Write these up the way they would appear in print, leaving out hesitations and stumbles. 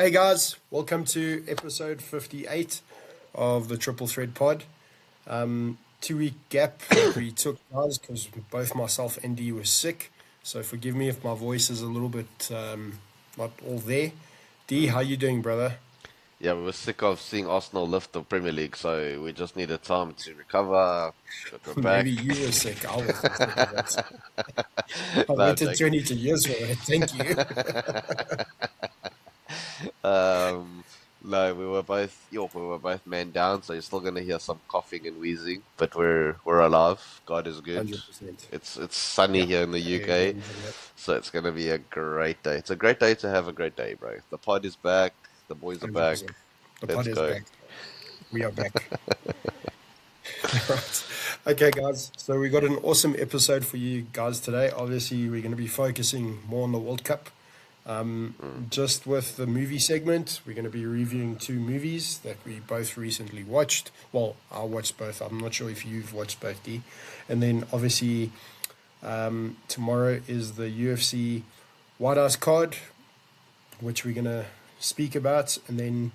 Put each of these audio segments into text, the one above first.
Hey guys, welcome to episode 58 of the Triple Thread Pod. 2 week gap that we took, guys, because both myself and Dee were sick. So forgive me if my voice is a little bit not all there. Dee, how you doing, brother? Yeah, we were sick of seeing Arsenal lift the Premier League, so we just needed time to recover, but we're Maybe back. you were sick. I wasn't sick of it. I No, waited joking. 22 years for it. Thank you. Um, no, we were both man down, so you're still gonna hear some coughing and wheezing, but we're alive. God is good. 100%. It's sunny Yeah, here in the I UK, acknowledge that. so it's gonna be a great day. It's a great day to have a great day, bro. The pod is back, the boys are back. 100%. The pod Let's is go. back. We are back. Right. Okay, guys. So we got an awesome episode for you guys today. Obviously, we're going to be focusing more on the World Cup. Mm. Just with the movie segment, we're going to be reviewing two movies that we both recently watched. Well, I watched both. I'm not sure if you've watched both, D. And then obviously, tomorrow is the UFC White card, which we're going to speak about. And then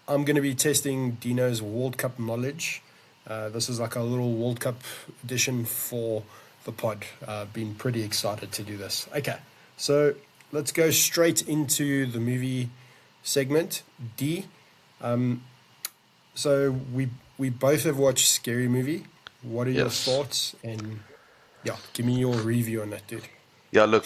I'm going to be testing Dino's World Cup knowledge. This is like a little World Cup edition for the pod. Been pretty excited to do this. Okay, so let's go straight into the movie segment. D. So we both have watched Scary Movie. What are your Yes. thoughts? And yeah, give me your review on that, dude. Yeah, look,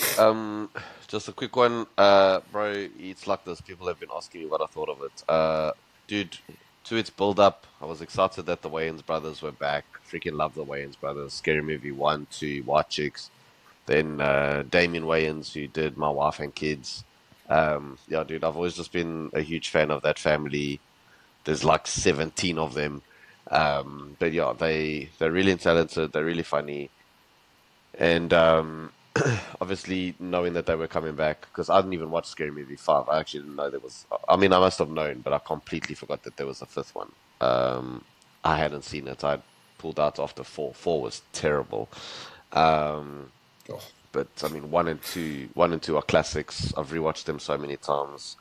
just a quick one. Bro, it's like this. People have been asking me what I thought of it. Dude, to its build up, I was excited that the Wayans brothers were back. Freaking love the Wayans brothers. Scary Movie 1, 2, White Chicks. Then Damien Wayans, who did My Wife and Kids. Yeah, dude, I've always just been a huge fan of that family. There's like 17 of them. But yeah, they're really talented. They're really funny. And obviously, knowing that they were coming back, because I didn't even watch Scary Movie 5. I actually didn't know there was. I mean, I must have known, but I completely forgot that there was a fifth one. Um, I hadn't seen it. I pulled out after four. Four was terrible. Um, Oh, but I mean, one and two are classics. I've rewatched them so many times.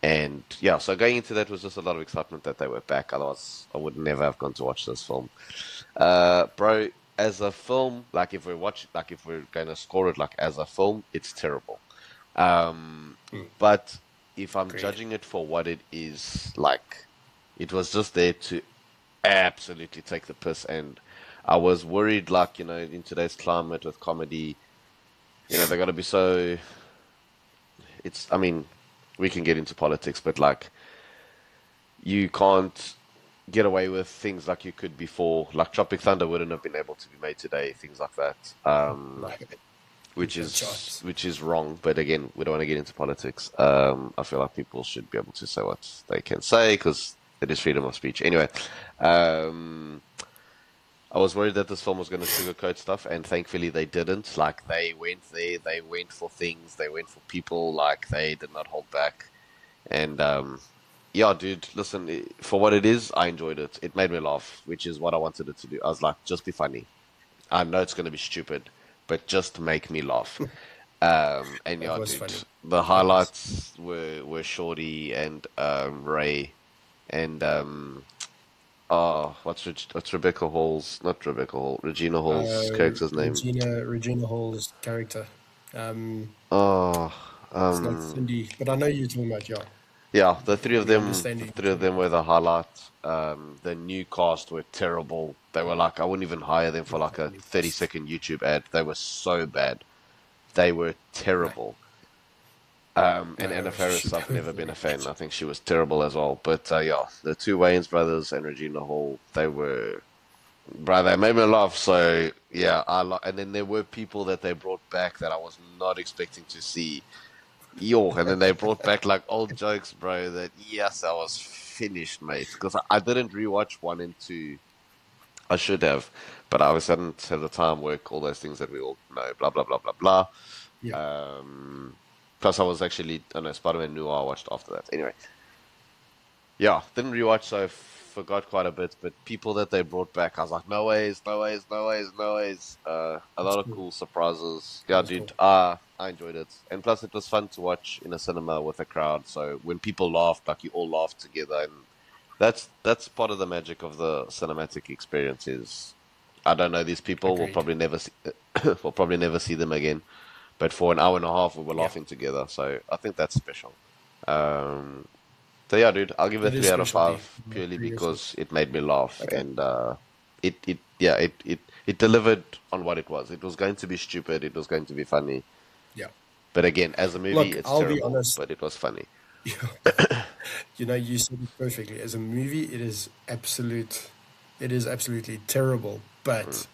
And yeah, so going into that was just a lot of excitement that they were back. Otherwise, I would never have gone to watch this film. Bro, as a film, like if we're gonna score it like as a film, it's terrible. Um, but if I'm agreed. judging it for what it is, like, it was just there to absolutely take the piss. And I was worried, like, in today's climate with comedy, they got to be so. I mean, we can get into politics, but like, you can't get away with things like you could before. Like Tropic Thunder wouldn't have been able to be made today, things like that. No, Which no is chance. which is wrong. But again, we don't want to get into politics. I feel like people should be able to say what they can say because it is freedom of speech. Anyway, um, I was worried that this film was going to sugarcoat stuff, and thankfully they didn't. Like they went there, they went for things, they went for people. Like they did not hold back. And yeah, dude, listen, for what it is, I enjoyed it. It made me laugh, which is what I wanted it to do. I was like, just be funny. I know it's going to be stupid, but just make me laugh. And That yeah, was dude, funny. the It was. highlights were Shorty and Ray and what's Rebecca Hall's, not Rebecca Hall, Regina Hall's character's name? Regina Hall's character. Um, Oh, it's not Cindy, but I know you're talking about, yeah. yeah, We understand the who you're three of talking them were about. the highlight. The new cast were terrible. They were like, I wouldn't even hire them for Yeah, like a new cast. 30-second YouTube ad. They were so bad. They were No, terrible. And Anna no, Faris, they I've were never been very a bad. fan. I think she was terrible as well. But yeah, the two Wayans brothers and Regina Hall, bro, they made me laugh. So yeah, and then there were people that they brought back that I was not expecting to see. Yo, and then they brought back like old jokes, bro. That yes, I was finished, mate. Because I didn't rewatch one and two. I should have, but I was hadn't had the time, work, all those things that we all know. Blah blah blah blah blah. Yeah, Um, Plus, I was actually, I know Spider-Man Noir I watched after that. Anyway, Yeah, didn't rewatch, so I forgot quite a bit. But people that they brought back, I was like, no ways, no ways, no ways, no ways. A That's lot of cool. cool surprises. That Yeah, was cool. dude, I enjoyed it, and plus it was fun to watch in a cinema with a crowd. So when people laughed, like you all laughed together, and that's part of the magic of the cinematic experience. Is I don't know these people. We'll Agreed. probably never see, we'll probably never see them again. But for an hour and a half, we were Yeah, laughing together. So I think that's special. Um, so yeah, dude, I'll give it a that is three out of special, D. five I purely agree with you. because it made me laugh Okay. and it delivered on what it was. It was going to be stupid. It was going to be funny. Yeah. But again, as a movie, Look, it's I'll be terrible, honest. but it was funny. You know, you said it perfectly. As a movie, it is absolutely terrible. Mm, But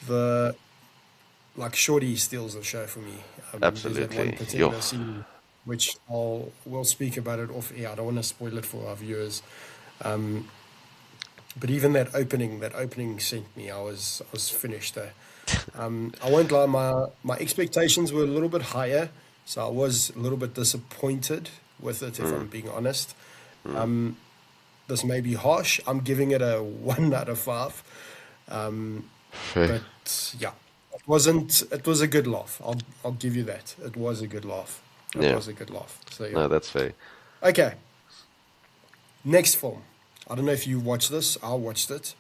the like Shorty steals the show for me. There's that one absolutely. Yo, particular scene which we'll speak about it off air. I don't want to spoil it for our viewers. Um, but even that opening sent me. I was finished there. I won't lie, my expectations were a little bit higher, so I was a little bit disappointed with it, if mm, I'm being honest. mm, This may be harsh. I'm giving it a 1 out of 5. Um, fair. but yeah, it wasn't. It was a good laugh. I'll give you that. It was a good laugh. It Yeah, was a good laugh. So yeah. no, that's fair. Okay, next film. I don't know if you watched this. I watched it.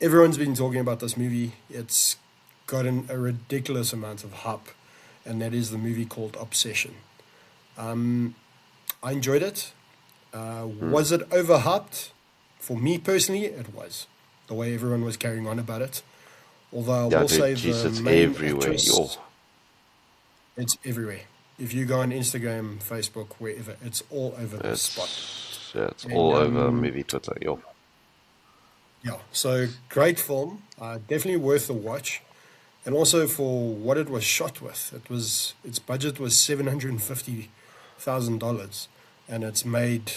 Everyone's been talking about this movie. It's gotten a ridiculous amount of hype, and that is the movie called Obsession. I enjoyed it. Mm. Was it overhyped? For me personally, it was. The way everyone was carrying on about it. Although I Yeah, will dude, say jeez, the it's main everywhere. Yo, actress, it's everywhere. If you go on Instagram, Facebook, wherever, it's all over the spot. it's And all over movie Twitter. Yo, yeah, so great film, definitely worth the watch. And also for what it was shot with, its budget was $750,000, and it's made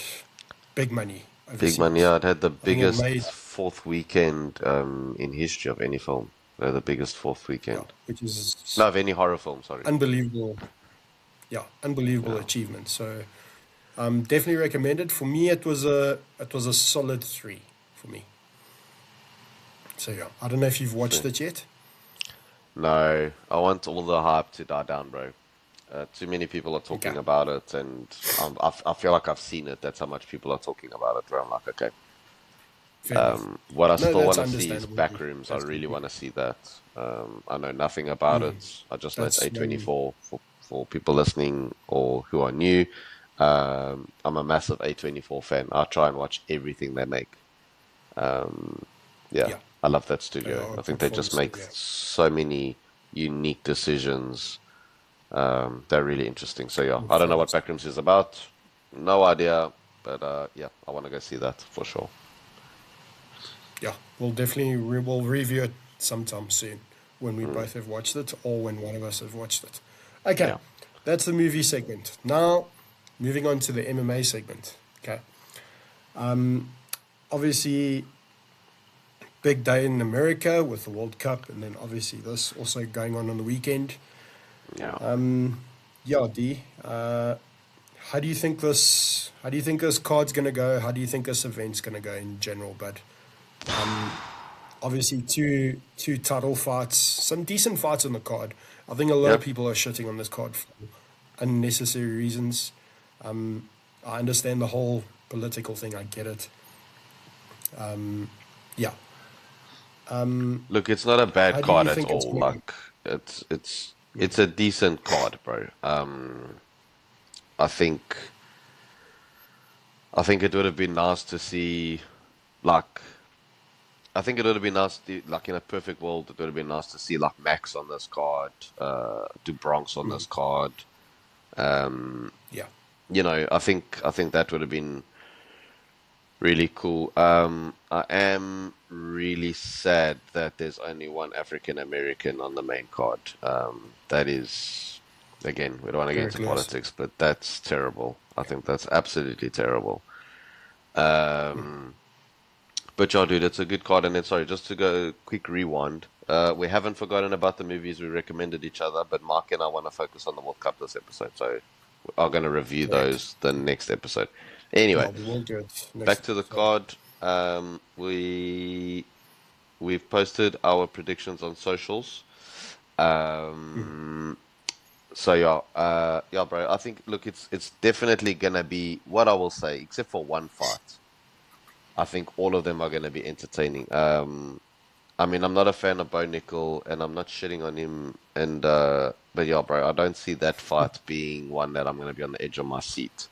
big money big man. overseas. Yeah, it had the I think it biggest made fourth weekend in history of any film. The biggest fourth yeah, weekend. which is No, of any horror film. Sorry. unbelievable. Yeah, unbelievable Yeah, achievement. So definitely recommended. For me, it was a solid 3 for me. So yeah, I don't know if you've watched fair. it yet. No, I want all the hype to die down, bro. Too many people are Okay, talking about it, and I feel like I've seen it. That's how much people are talking about it. Where I'm like, okay. fair enough. What I No, still that's want to see is understandable. Backrooms. I That's really want completely. to see that. I know nothing about it. I just know it's That's one. A24 for people listening or who are new. I'm a massive A24 fan. I try and watch everything they make. Yeah, Yeah, I love that they studio. are a I think they portfolio just make studio. so many unique decisions. They're really interesting. So yeah, I don't know what Performance. Backrooms is about. No idea, but yeah, I want to go see that for sure. Yeah, we'll review it sometime soon when we Mm, both have watched it or when one of us have watched it. Okay, yeah. that's the movie segment. Now, moving on to the MMA segment. Okay, obviously big day in America with the World Cup, and then obviously this also going on the weekend. Yeah. Yeah, D. How do you think this? How do you think this card's gonna go? How do you think this event's gonna go in general? But obviously, two title fights, some decent fights on the card. I think a lot of Yep. people are shitting on this card for unnecessary reasons. I understand the whole political thing. I get it. Yeah. Look, it's not a bad How do card you at think it's all. gonna go? Like it's a decent card, bro. I think I think it would have been nice to see like I think it would have been nice to, like in a perfect world it would have been nice to see like Max on this card, do Bronx on this card. Um, Yeah. I think that would have been really cool. I am really sad that there's only one African American on the main card. That is, again, we don't want to get Derek into Lewis. politics, but that's terrible. I think that's absolutely terrible. Um, but yeah, dude, it's a good card. And then, sorry, just to go quick rewind. We haven't forgotten about the movies we recommended each other, but Mark and I want to focus on the World Cup this episode, so we are going to review Correct. those the next episode. Anyway, Well, we will do it back next to the episode. card. We've posted our predictions on socials. Mm. Um, so yeah, bro. I think look, it's definitely gonna be what I will say, except for one fight. I think all of them are gonna be entertaining. I mean, I'm not a fan of Bo Nickel, and I'm not shitting on him. And but yeah, bro, I don't see that fight being one that I'm gonna be on the edge of my seat.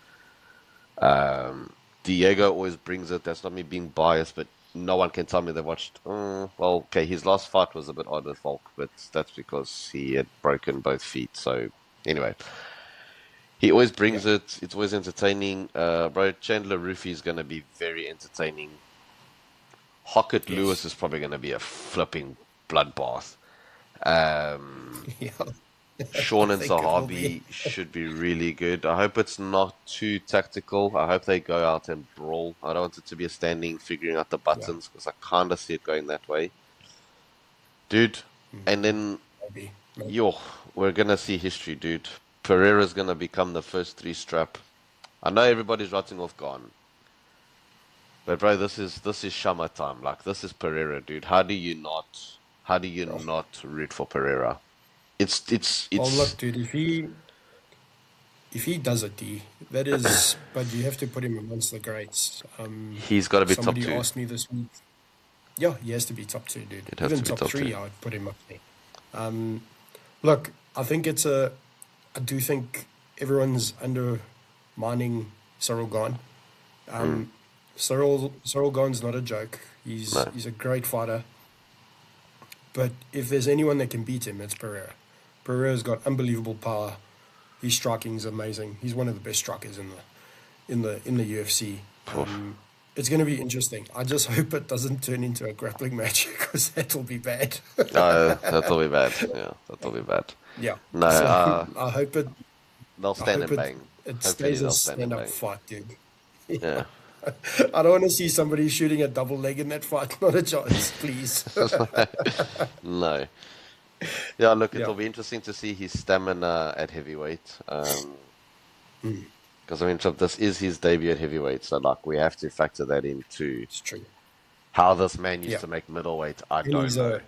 Diego always brings it. That's not me being biased, but no one can tell me they watched. Well, okay, his last fight was a bit odd with Volk, but that's because he had broken both feet. So anyway, he always Yeah. brings it. It's always entertaining. Bro, Chandler Rufy is gonna be very entertaining. Hockett Lewis Yes. is probably gonna be a flipping bloodbath. Um, Yeah. I Sean and think it will be. Zahabi should be really good. I hope it's not too tactical. I hope they go out and brawl. I don't want it to be a standing figuring out the Yeah. buttons because I kind of see it going that way. Dude, and then, Maybe. Maybe. yo, we're gonna see history, dude. Pereira's gonna become the first three strap. I know everybody's writing off Gone, but bro, this is Shama time. Like this is Pereira, dude. Oh. How do you not root for Pereira? It's it's Well, it's look, dude. If he does it, D, that is. But you have to put him amongst the greats. he's got to be top Somebody two. asked me this week. Yeah, he has to be top two, dude. It has Even to be top top two. three, I would put him up there. Look, I think it's a. I do think everyone's undermining Cyril Gane. Mm, Cyril Gane's not a joke. He's no. he's a great fighter. But if there's anyone that can beat him, it's Pereira. Pereira's got unbelievable power. His striking's amazing. He's one of the best strikers in the UFC. Oof. It's going to be interesting. I just hope it doesn't turn into a grappling match because that'll be bad. That'll be bad. Yeah, that'll be bad. Yeah. No, So I hope it. they'll I stand hope and it. bang. It Hopefully stays a they'll stand and stand-up bang. fight, dude. Yeah. I don't want to see somebody shooting a double leg in that fight. Not a chance, please. No. Yeah, look, Yeah, it'll be interesting to see his stamina at heavyweight. Because I mean, so this is his debut at heavyweight, so like we have to factor that into it's true. how this man used Yeah, to make middleweight. I and don't know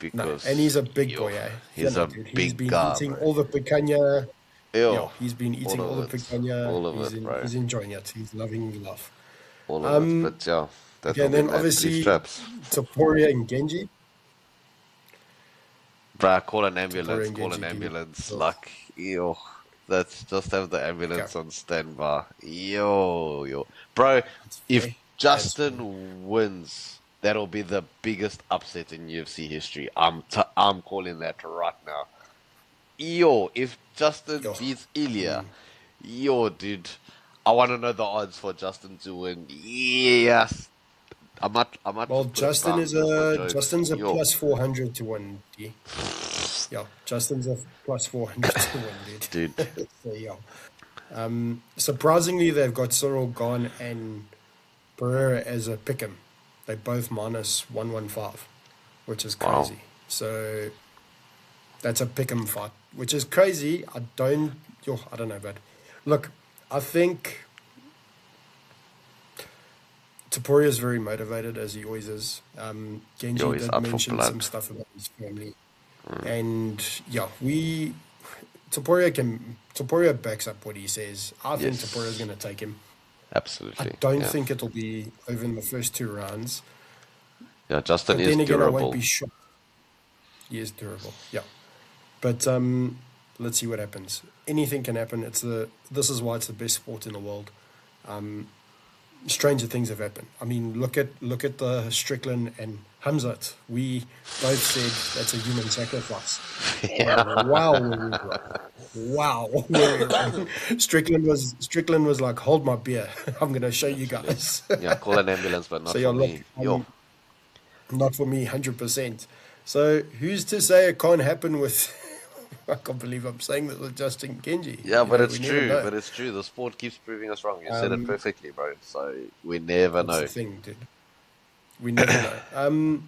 he's because a big yo, boy, eh? he's a Dude, he's big been guy, eating bro. all the picanha. Ew, Yeah, he's been all eating all the of it, picanha. all of it, bro, He's enjoying it. He's loving life. all of it. But yeah, Okay, that'll and be then mad. Three obviously straps. Topuria and Genji. Bruh, call an Topuria ambulance, and call an Genji, D. ambulance. Oh, Like, yo, let's just have the okay, ambulance on standby. Yo. Bro, that's if fair. That's fair. Justin wins, that'll be the biggest upset in UFC history. I'm calling that right now. Yo, if Justin Yo, beats Ilya, yo, dude, I want to know the odds for Justin to win. Yes. I might well, just put it down just for jokes. Justin's a Yo. plus 400 to win, D. Yeah, Justin's a plus 400 to win, Dude, dude. So, yeah. Surprisingly, they've got Cyril Gane and Pereira as a pick'em. They both minus 115, which is wow. crazy. So that's a pick'em fight, which is crazy. I don't know, but look, I think Taporia is very motivated as he always is. Yo, Genji he's did out for mention some blood. stuff about his family, and yeah, Taporia backs up what he says. I think Taporia is Yes, going to take him. I absolutely. don't Yeah. think it'll be over in the first two rounds, Yeah, Justin but is then again, I won't be durable. shocked. He is durable, yeah. But let's see what happens. Anything can happen. This is why it's the best sport in the world. Stranger things have happened. I mean, look at the Strickland and Hamzat. We both said that's a human sacrifice. Yeah. Wow, were we wrong. Wow, were we wrong. Strickland was like, hold my beer. I'm gonna show you Literally. guys. Yeah, call an ambulance, but So not yeah, for look, me. Yo. not for me, 100%. So who's to say it can't happen with? I can't believe I'm saying this with Justin Genji. Yeah, but We it's never true. know. But it's true. The sport keeps proving us wrong. You said it perfectly, bro. So we never That's the know. thing, dude. We never know.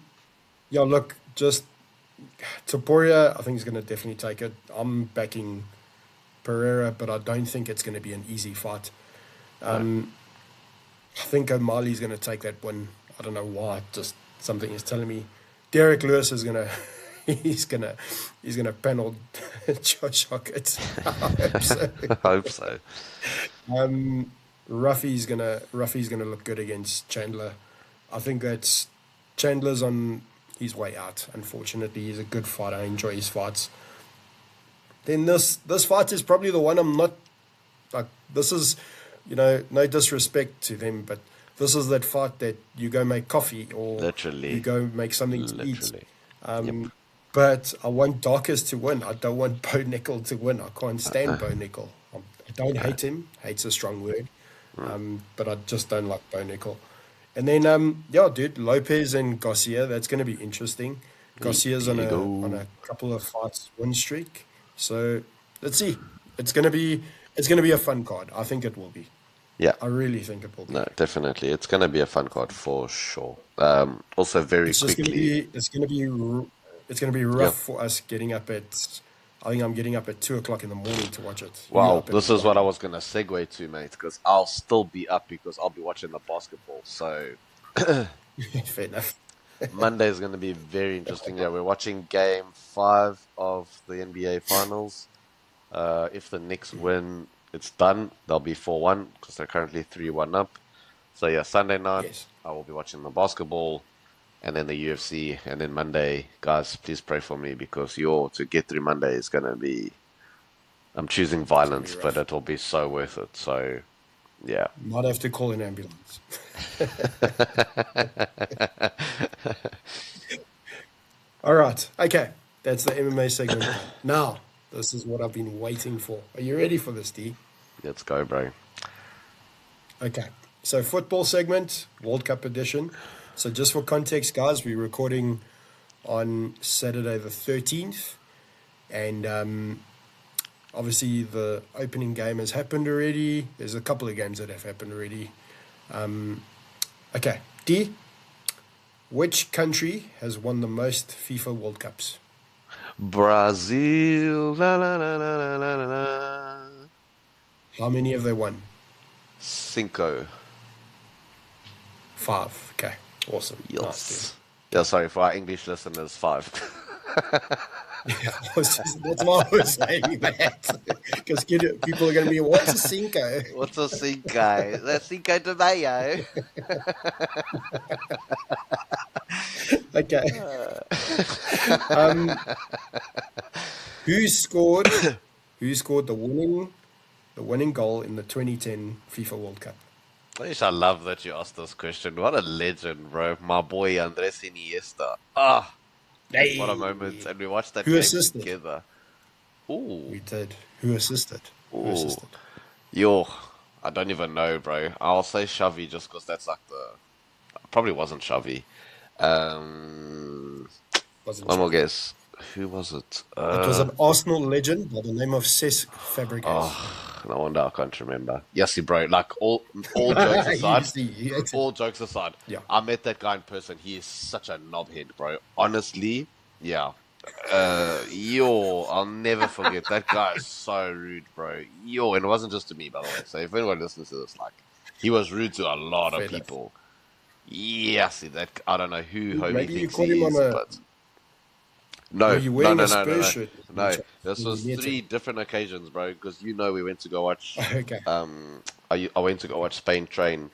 Yeah, look, just Taporia, I think is going to definitely take it. I'm backing Pereira, but I don't think it's going to be an easy fight. No. I think O'Malley's going to take that win. I don't know why. Just something is telling me Derek Lewis is going to he's gonna panel Josh Hockett. I hope so. I hope so. Ruffy's gonna look good against Chandler. I think that's Chandler's on his way out. Unfortunately, he's a good fighter. I enjoy his fights. Then this fight is probably the one I'm not like. This is, no disrespect to them, but this is that fight that you go make coffee or you Literally. go make something to eat. Literally. Yep. But I want Darkers to win. I don't want Bo Nickel to win. I can't stand Bo Nickel. I don't hate him. Hate's a strong word. But I just don't like Bo Nickel. And then, yeah, dude, Lopez and Garcia. That's going to be interesting. Garcia's on There you a go. couple of fights win streak. So let's see. It's gonna be a fun card. I think it will be. Yeah. I really think it will be. No, definitely. It's going to be a fun card for sure. Also, very It's just gonna quickly. be it's gonna be Yeah. rough for us getting up at. I think I'm getting up at 2 o'clock in the morning to watch it. You Wow, up at this is what I one? was going to segue to, mate, because I'll still be up because I'll be watching the basketball. So Fair enough. Monday is going to be very interesting. Yeah, we're watching game 5 of the NBA Finals. If the Knicks win, it's done. They'll be 4-1 because they're currently 3-1 up. So yeah, Sunday night Yes. I will be watching the basketball and then the UFC, and then Monday, guys, please pray for me because to get through Monday is going to be. I'm choosing It's gonna be violence, but rough. it will be so worth it. So yeah. Might have to call an ambulance. All right. Okay. That's the MMA segment. Now, this is what I've been waiting for. Are you ready for this, D? Let's go, bro. Okay. So, football segment, World Cup edition. So, just for context, guys, we're recording on Saturday the 13th. And obviously, the opening game has happened already. There's a couple of games that have happened already. Okay. D, which country has won the most FIFA World Cups? Brazil. La, la, la, la, la, la, la, la. How many have they won? Cinco. 5. Okay. Awesome. Nice, dude. Yes. Yeah, sorry, for our English listeners, 5. That's why I was saying that. Because people are going to be, what's a Cinco? What's a Cinco? That's Cinco de Mayo. Okay. Who scored the winning goal in the 2010 FIFA World Cup? I love that you asked this question. What a legend, bro. My boy Andres Iniesta. Ah, what a moment. Hey. And we watched that Who game assisted? together. Ooh, We did. Who assisted? Who ooh. assisted? Yo, I don't even know, bro. I'll say Xavi just because that's like probably wasn't Xavi. Um, Wasn't one more Xavi. guess. Who was it? It was an Arsenal legend by the name of Cesc Fabregas. No wonder I can't remember. Yes, bro. Like all jokes You aside, see, all jokes aside, yeah. I met that guy in person. He is such a knobhead, bro. Honestly, yeah. I'll never forget. That guy is so rude, bro. And it wasn't just to me, by the way. So if anyone listens to this, like, he was rude to a lot of Fair enough. people. Yeah, see that. I don't know who homie Maybe you thinks caught he him on is, a. but Were no, you no, wearing no, a no, no, Spurs no, shirt no. This when you was met 3 him? different occasions, bro. Because we went to go watch. Okay. I went to go watch Spain train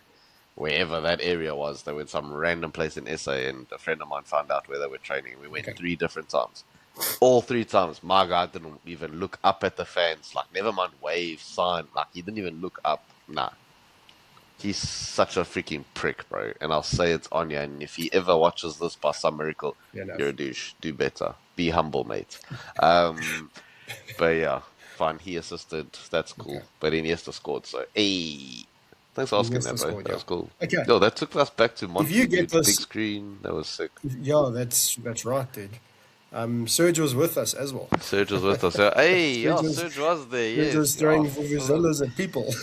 wherever that area was. They were in some random place in SA, and a friend of mine found out where they were training. We went Okay. 3 different times. All 3 times, my guy didn't even look up at the fans. Like, never mind wave, sign. Like, he didn't even look up. Nah. He's such a freaking prick, bro. And I'll say it's on you. And if he ever watches this by some miracle, Fair enough. you're a douche. Do better. Be humble, mate. But yeah, fine. He assisted. That's cool. Okay. But Iniesta scored. So, hey, thanks for asking that, Iniesta bro. scored, That yeah. was cool. Okay. Yo, that took us back to If you Monty, get dude. Big this, screen. That was sick. yeah, that's right, dude. Serge was with us as well. Serge was with us. Hey, Serge yeah, was Serge was there. Serge was Yes. Yeah. throwing vuvuzelas at people.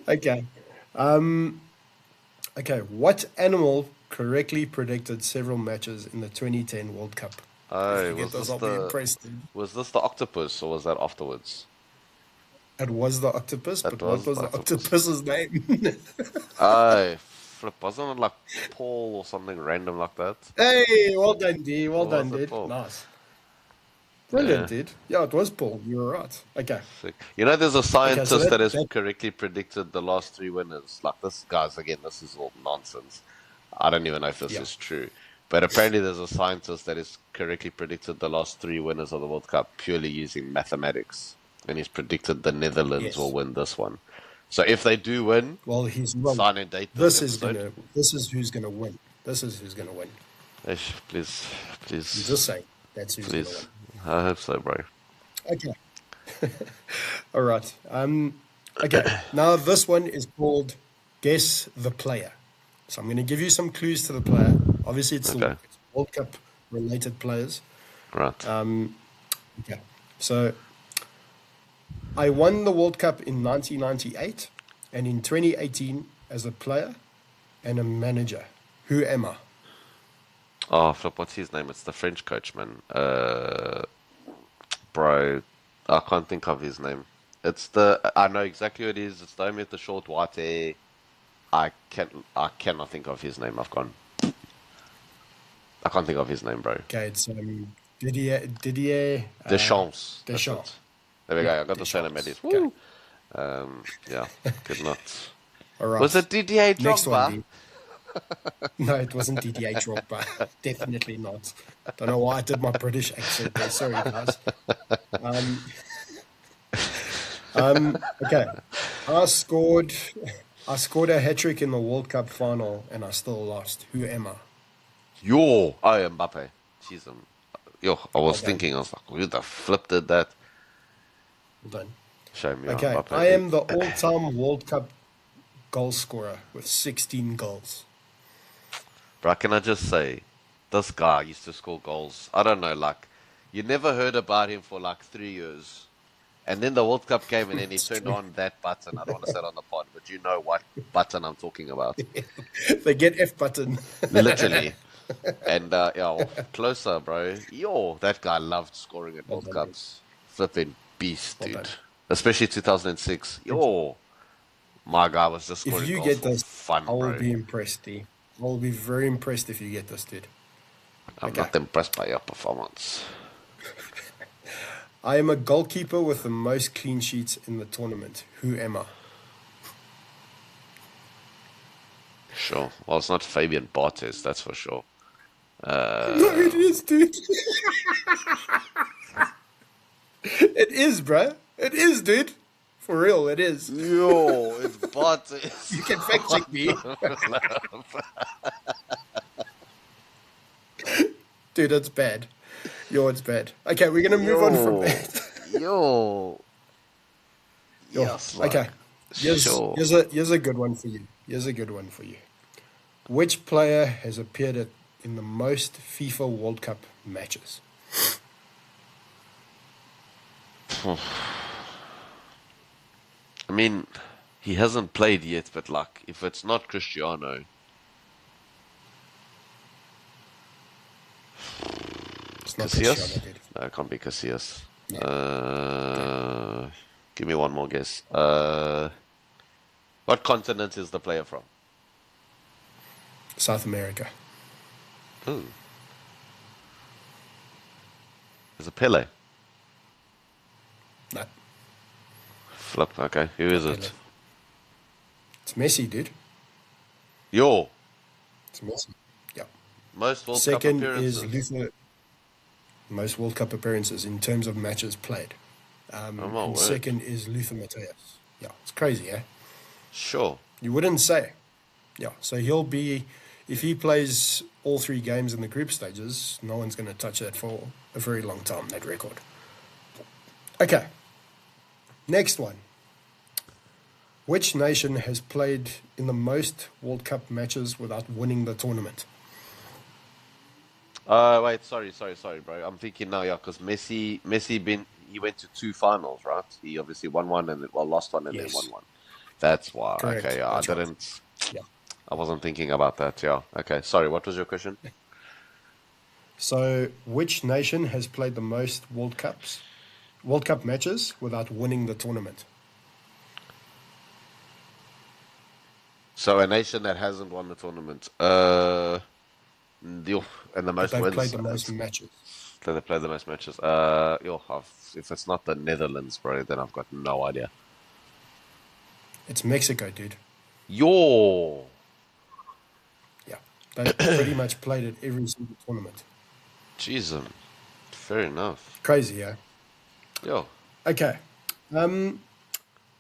Okay. Okay. What animal correctly predicted several matches in the 2010 World Cup? If you Oh, get this, I'll be impressed. was this the octopus or was that afterwards? It was the octopus, That but what was was the the octopus. octopus's name? Oh, flip, wasn't it like Paul or something random like that? Hey, well done, D. Well Or done, was it dude. Paul? Nice. Brilliant, Yeah. dude. Yeah, it was Paul. You were right. Okay. Sick. You know, there's a Okay, so scientist that has that correctly predicted the last three winners. Like this, guys, again, this is all nonsense. I don't even know if this yeah. is true. But apparently, there's a scientist that has correctly predicted the last three winners of the World Cup purely using mathematics. And he's predicted the Netherlands will Yes. win this one. So if they do win, Well, he's wrong. sign and date this episode. This is who's gonna win. This is who's gonna win. Ish, please, I'm please, just saying that's who's gonna win. please. I hope so, bro. Okay. All right. Okay. Now this one is called Guess the Player. So I'm going to give you some clues to the player. Obviously, it's Okay, World Cup related players. right. Okay. So I won the World Cup in 1998 and in 2018 as a player and a manager. Who am I? Oh, flip, what's his name? It's the French coach, man. Bro, I can't think of his name. I know exactly who it is. It's the homie with the short white hair. I cannot think of his name. I can't think of his name, bro. Okay, it's Didier Deschamps. That's Deschamps. it. There we Yeah, go. I got the surname at Deschamps. least. Okay. Woo! Yeah, could not. All Was right. it Didier Next one, Drogba? D. No, it wasn't Didier Drogba. Definitely not. Don't know why I did my British accent there. Sorry, guys. Um, okay. I scored I scored a hat trick in the World Cup final and I still lost. Who am I? Yo, I am Mbappe. Jeez, yo, I Well was done. thinking, I was like, who the flip did that? Well done. Show me, Okay. Mbappe. I am the all-time World Cup goal scorer with 16 goals. Bro, can I just say, this guy used to score goals. I don't know, like, you never heard about him for like 3 years. And then the World Cup came and then he It's turned true. on that button. I don't want to say it on the pod, but you know what button I'm talking about. The get F button. Literally. And, yo, closer, bro. Yo, that guy loved scoring at Well World done, dude. Cups. Flipping beast, Well dude. done. Especially 2006. Thank you. Yo, my guy was just If scoring you goals get for this, I fun, will bro. be impressed, D. I will be very impressed if you get this, dude. I'm Okay. not impressed by your performance. I am a goalkeeper with the most clean sheets in the tournament. Who am I? Sure. Well, it's not Fabian Barthez, that's for sure. No, it is, dude. It is, bruh. It is, dude. For real, it is. Yo, it's Barthez. You can fact check me. Dude, it's bad. Yo, it's bad. Okay, we're going to move on from Yo, that. yo, Yo, yes, okay. like, sure. Here's a good one for you. Here's a good one for you. Which player has appeared in the most FIFA World Cup matches? I mean, he hasn't played yet, but like, if it's not Cristiano, It's not Casillas? Cristiano, dude. No, it can't be Casillas. No. Okay. Give me one more guess. What continent is the player from? South America. Ooh, is it Pele? No, Flip, okay. Who is not it? Pele. It's Messi, dude. Yo, It's Messi. Yeah. most World Cup Second is appearances. Luther. Most World Cup appearances in terms of matches played. Oh my And word. second is Luther Mateus. Yeah, it's crazy, eh? Sure. You wouldn't say. Yeah, so he'll be, if he plays all three games in the group stages, no one's going to touch that for a very long time, that record. Okay, next one. Which nation has played in the most World Cup matches without winning the tournament? Wait, sorry, bro. I'm thinking now, yeah, because he went to two finals, right? He obviously won one and lost one and then won Yes, one. That's why. Okay, correct. yeah, That's right. Yeah. I wasn't thinking about that. Yeah. Okay, sorry. What was your question? So, which nation has played the most World Cup matches without winning the tournament? So a nation that hasn't won the tournament. Yo, and the But most they've played wins. the most matches. So they play the most matches. If it's not the Netherlands, bro, then I've got no idea. It's Mexico, dude. Yo, Yeah. They've pretty much played it every single tournament. jeez, fair enough. Crazy, yeah. Yo, Okay.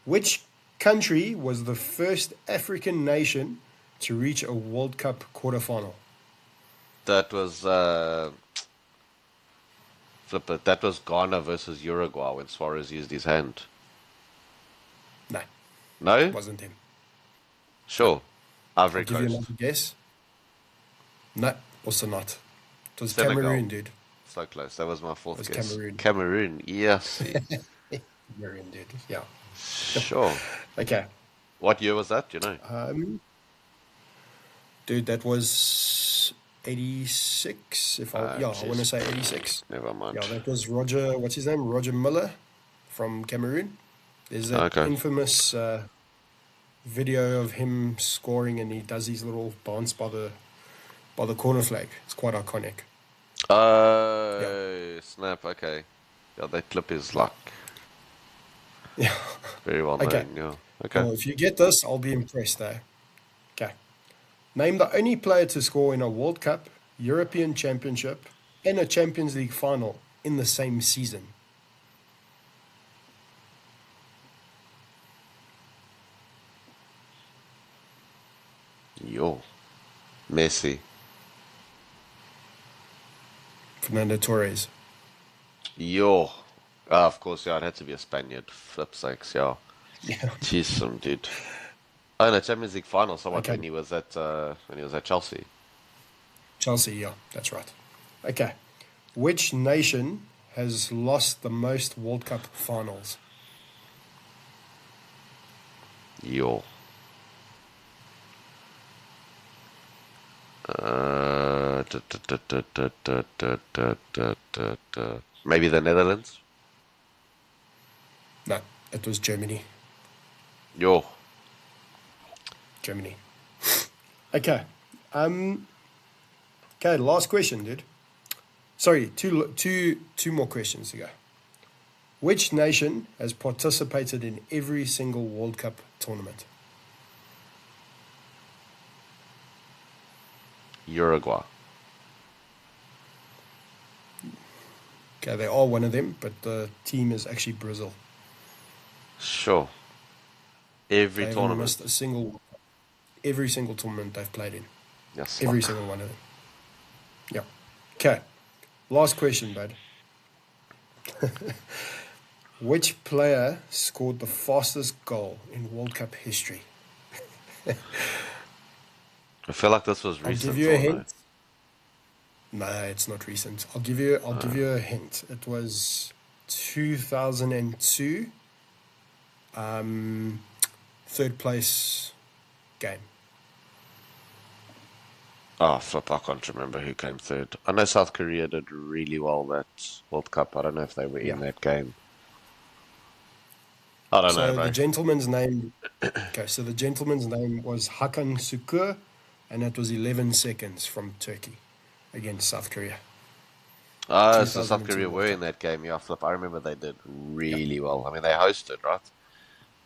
Which country was the first African nation to reach a World Cup quarterfinal? that was flip it. That was Ghana versus Uruguay when Suarez used his hand. No, No, wasn't him. No. sure, I'll Ivory give you Coast, another guess. No, also not. It was Senegal. Cameroon, dude. So close. That was my It fourth was guess. Cameroon. Cameroon. Yes. Cameroon, dude. Yeah. Sure. Okay. What year was that? Do you know? Dude, that was 86. I want to Jeez. say 86. Never Yeah, mind. that was Roger, what's his name? Roger Miller from Cameroon. There's that Okay. infamous video of him scoring and he does his little dance by the corner flag. It's quite iconic. Yeah. Oh, snap. Okay. Yeah, that clip is Yeah. like Yeah. very well Okay. known. Yeah. Okay. Well, if you get this, I'll be impressed, eh? Okay. Name the only player to score in a World Cup, European Championship, and a Champions League final in the same season. Yo. Messi. Fernando Torres. Yo. Of course, yeah, it had to be a Spaniard. Flip sakes, yeah. Yeah. Jeez, some dude. Oh, no, Champions League final. Someone Okay. when he was at Chelsea. Chelsea, yeah, that's right. Okay. Which nation has lost the most World Cup finals? Yo. Uh, da, da, da, da, da, da, da, da, da, da, da. Maybe the Netherlands. No, it was Germany. Yo. Germany. Okay. Okay, last question, dude. Sorry, two more questions to go. Which nation has participated in every single World Cup tournament? Uruguay. Okay, they are one of them, but the team is actually Brazil. Sure. Every They haven't tournament. missed every single tournament they've played in. Yes, Every luck. single one of them. Yeah. Okay. Last question, bud. Which player scored the fastest goal in World Cup history? I feel like this was I'll give recent you a or no? hint. No, it's not recent. I'll give you a hint. It was 2002, third place game. Oh, flip, I can't remember who came third. I know South Korea did really well that World Cup. I don't know if they were in Yeah. that game. I don't know, So the bro. gentleman's name, okay, so the gentleman's name was Hakan Sukur, and it was 11 seconds from Turkey against South Korea, So South 2002 Korea World were in Cup. that game. Yeah, flip. I remember they did Yeah. really well. I mean, they hosted, right?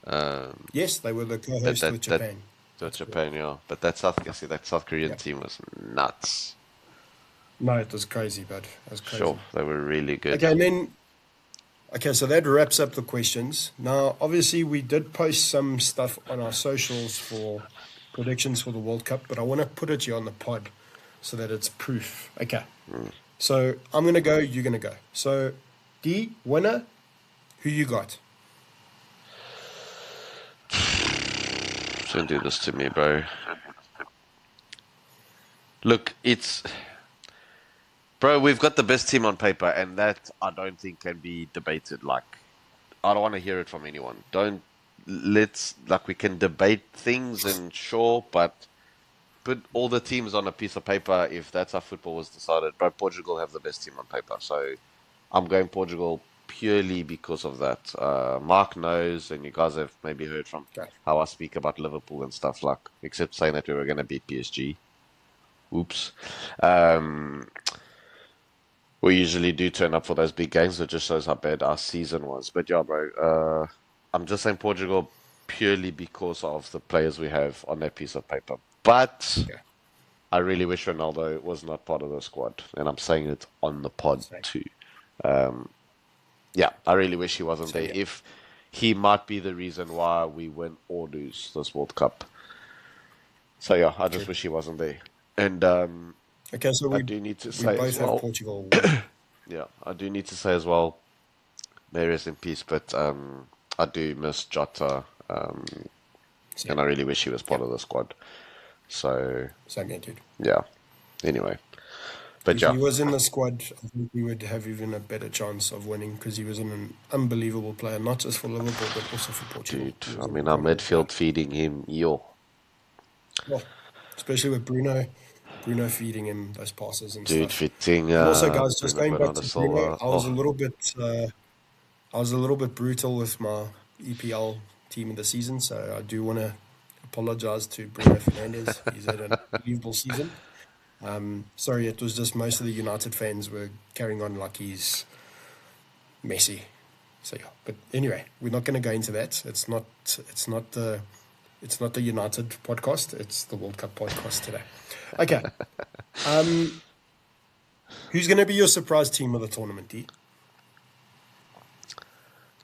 Um, Yes, they were the that co-host that with that Japan. to That's correct. Japan, yeah. But that South Korean Yeah. team was nuts. No, it was crazy, bud. It was Sure, crazy. they were really good. Okay, and then okay, so that wraps up the questions. Now, obviously, we did post some stuff on our socials for predictions for the World Cup, but I want to put it here on the pod so that it's proof. Okay, so I'm gonna go. You're gonna go. So, D winner. Who you got? Don't do this to me, bro. Look, bro, we've got the best team on paper, and that I don't think can be debated. Like, I don't want to hear it from anyone. We can debate things and sure, but put all the teams on a piece of paper, if that's how football was decided, bro, Portugal have the best team on paper. So I'm going Portugal purely because of that. Mark knows, and you guys have maybe heard from Okay. how I speak about Liverpool and stuff like, except saying that we were going to beat PSG. Oops. Um, we usually do turn up for those big games. It just shows how bad our season was. But yeah, bro, I'm just saying Portugal purely because of the players we have on that piece of paper. But Okay. I really wish Ronaldo was not part of the squad, and I'm saying it on the pod Same. too. Yeah, I really wish he wasn't Same there. here. If he might be the reason why we win or lose this World Cup. So yeah, I just True. wish he wasn't there. And Okay, so I we do need to we say as both have well, Portugal winning. yeah, I do need to say as well, may rest in peace, but I do miss Jota, and Same. I really wish he was Yeah. part of the squad. So Same here, dude. yeah, anyway, but If yeah, he was in the squad, I think we would have even a better chance of winning because he was an unbelievable player, not just for Liverpool, but also for Portugal. dude, He was I an mean, our incredible player. midfield feeding him, yo, Well, especially with Bruno feeding him those passes and dude, stuff. And also, Vitinha, guys, just Bruno going back Bernardo to Bruno, Silva, oh, I was a little bit brutal with my EPL team of the season, so I do want to apologize to Bruno Fernandes. He's had an unbelievable season. Sorry, it was just most of the United fans were carrying on like he's Messi. So yeah, but anyway, we're not going to go into that. It's not the United podcast. It's the World Cup podcast today. Okay, who's going to be your surprise team of the tournament, D?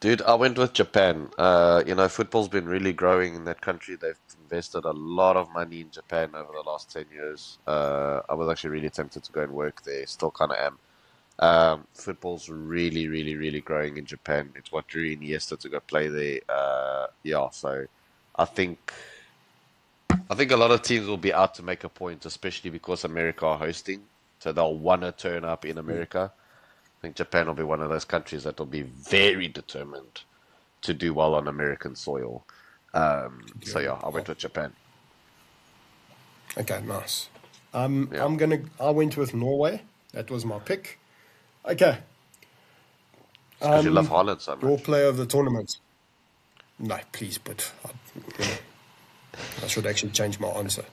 dude, I went with Japan. Football's been really growing in that country. They've invested a lot of money in Japan over the last 10 years. I was actually really tempted to go and work there. Still kind of am. Football's really, really, really growing in Japan. It's what drew Iniesta to go play there. Yeah, so I think I think a lot of teams will be out to make a point, especially because America are hosting. So they'll want to turn up in America. I think Japan will be one of those countries that will be very determined to do well on American soil. So yeah, I went with Japan. Okay, nice. Yeah. I went with Norway. That was my pick. Okay, It's because you love Holland so your much. player of the tournament. No, please, but I should actually change my answer.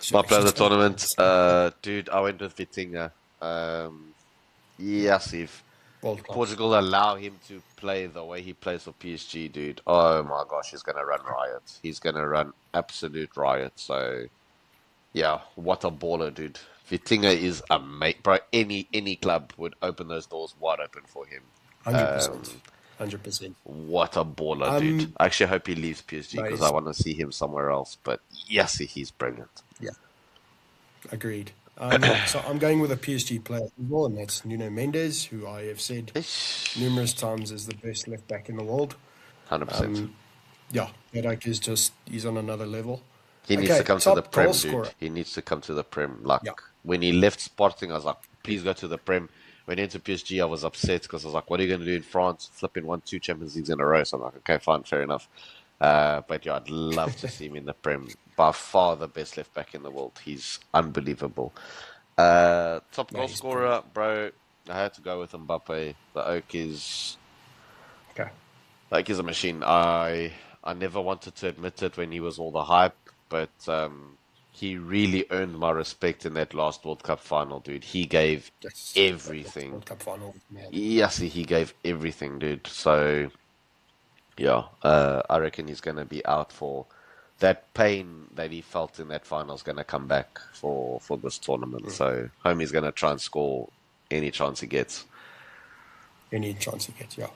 Should My player of actually the change my tournament, answer. dude, I went with Vitinha. Yes, if World class. Portugal allow him to play the way he plays for PSG, dude, oh my gosh, he's gonna run riot. He's gonna run absolute riot. So yeah, what a baller, dude. Vitinha is a mate, bro. Any club would open those doors wide open for him. 100%. 100%. What a baller, dude. I actually hope he leaves PSG because I Nice. want to see him somewhere else. But yes, he's brilliant. Yeah, agreed. So I'm going with a PSG player as well, and that's Nuno Mendes, who I have said numerous times is the best left back in the world. 100%. Yeah, that is just, he's on another level. He needs to Okay, come to the top goal Prem, dude. scorer. He needs to come to the Prem. Like Yeah, when he left Sporting, I was like, please go to the Prem. When he entered PSG, I was upset because I was like, what are you going to do in France? Flipping 1, 2 Champions Leagues in a row. So I'm like, okay, fine, fair enough. But yeah, I'd love to see him in the Prem. By far the best left back in the world. He's unbelievable. Top no, goal he's brilliant. scorer, bro. I had to go with Mbappe. Okay, The Oak is a machine. I never wanted to admit it when he was all the hype, but he really earned my respect in that last World Cup final, dude. He gave yes, that everything. World Cup final, man. Yes, he gave everything, dude. So yeah, I reckon he's gonna be out for that pain that he felt in that final is gonna come back for this tournament. So homie's gonna try and score any chance he gets. Any chance he gets, yeah.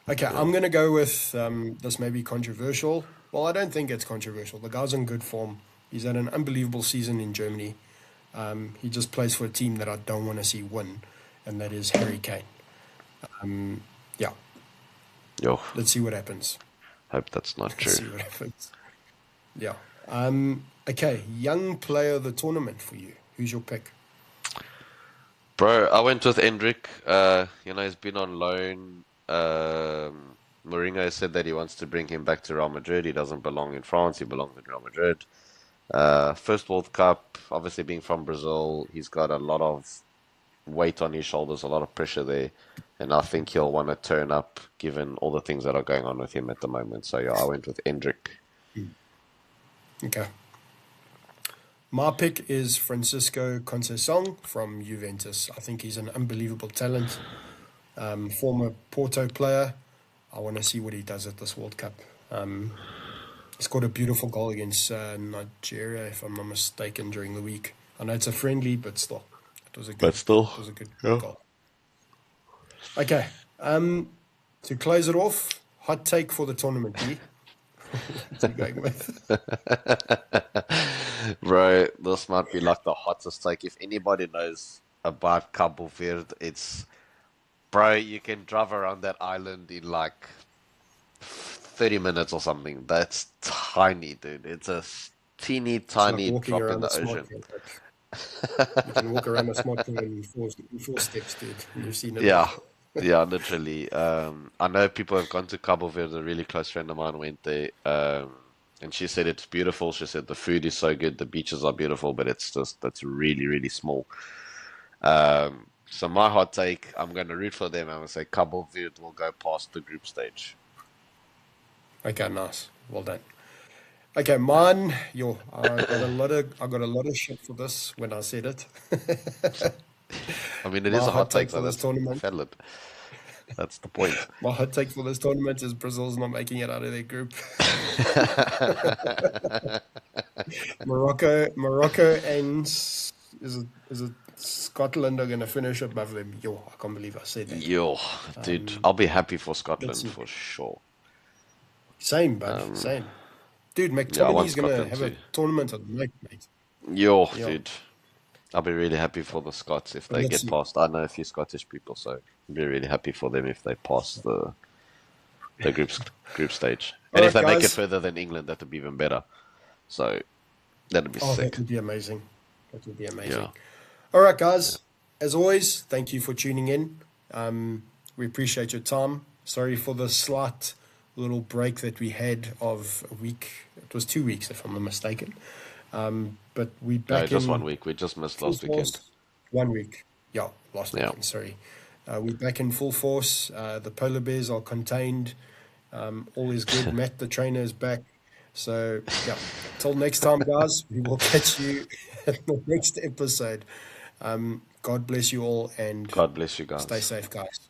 Okay, Yeah. I'm going to go with this may be controversial. Well, I don't think it's controversial. The guy's in good form. He's had an unbelievable season in Germany. He just plays for a team that I don't want to see win, and that is Harry Kane. Yeah, Yo, let's see what happens. hope that's not Let's true. see what happens. Yeah. Okay, young player of the tournament for you. Who's your pick? Bro, I went with Endrick. He's been on loan. Mourinho said that he wants to bring him back to Real Madrid. He doesn't belong in France. He belongs in Real Madrid. First World Cup, obviously being from Brazil, he's got a lot of weight on his shoulders, a lot of pressure there. And I think he'll want to turn up given all the things that are going on with him at the moment. So yeah, I went with Endrick. Okay. My pick is Francisco Conceição from Juventus. I think he's an unbelievable talent. Former Porto player. I want to see what he does at this World Cup. He scored a beautiful goal against Nigeria, if I'm not mistaken, during the week. I know it's a friendly, but still, it was a good, But still, it was a good yeah. goal. Okay. To close it off, hot take for the tournament, D. What are you going with? Bro, this might be like the hottest take. If anybody knows about Cabo Verde, it's, bro, you can drive around that island in like 30 minutes or something. That's tiny, dude. It's a teeny It's like tiny walking drop in around a the smart ocean. contract. You can walk around a smart contract in four steps, dude. You've seen it all. Yeah, yeah, literally. I know people have gone to Cabo Verde. A really close friend of mine went there, and she said it's beautiful. She said the food is so good, the beaches are beautiful, but that's really, really small. So my hot take, I'm going to root for them. I'm going to say Cabo Verde will go past the group stage. Okay, nice. Well done. Okay, mine. I got a lot of shit for this when I said it. I mean, it is My a hot hot take, take so for this that's tournament. valid. That's the point. My hot take for this tournament is Brazil's not making it out of their group. Morocco, and is it Scotland are gonna finish above them? Yo, I can't believe I said that. Yo, dude, I'll be happy for Let's Scotland see. for sure. Same, bud. Same. Dude, Yeah, I want McTominay's gonna Scotland have a too. tournament of the night, mate. Yo, Yeah, dude, I'll be really happy for the Scots if but they let's get see. past. I know a few Scottish people, so I'll be really happy for them if they pass the group stage. All And if right, they make it guys. further than England, that would be even better. So that'd be Oh, that sick. would be amazing. That would be Yeah. amazing. All right, Yeah. guys. As always, thank you for tuning in. We appreciate your time. Sorry for the slight little break that we had of a week. It was 2 weeks, if I'm not mistaken. But we're No, back just one in week. We just missed full last weekend. force. 1 week. Yeah, last Yeah. weekend, sorry. We're back in full force. The polar bears are contained. All is good. Matt, the trainer, is back. So, yeah, till next time, guys, we will catch you at the next episode. God bless you all and God bless you stay guys. safe, guys.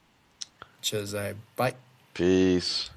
Cheers. Bye. Peace.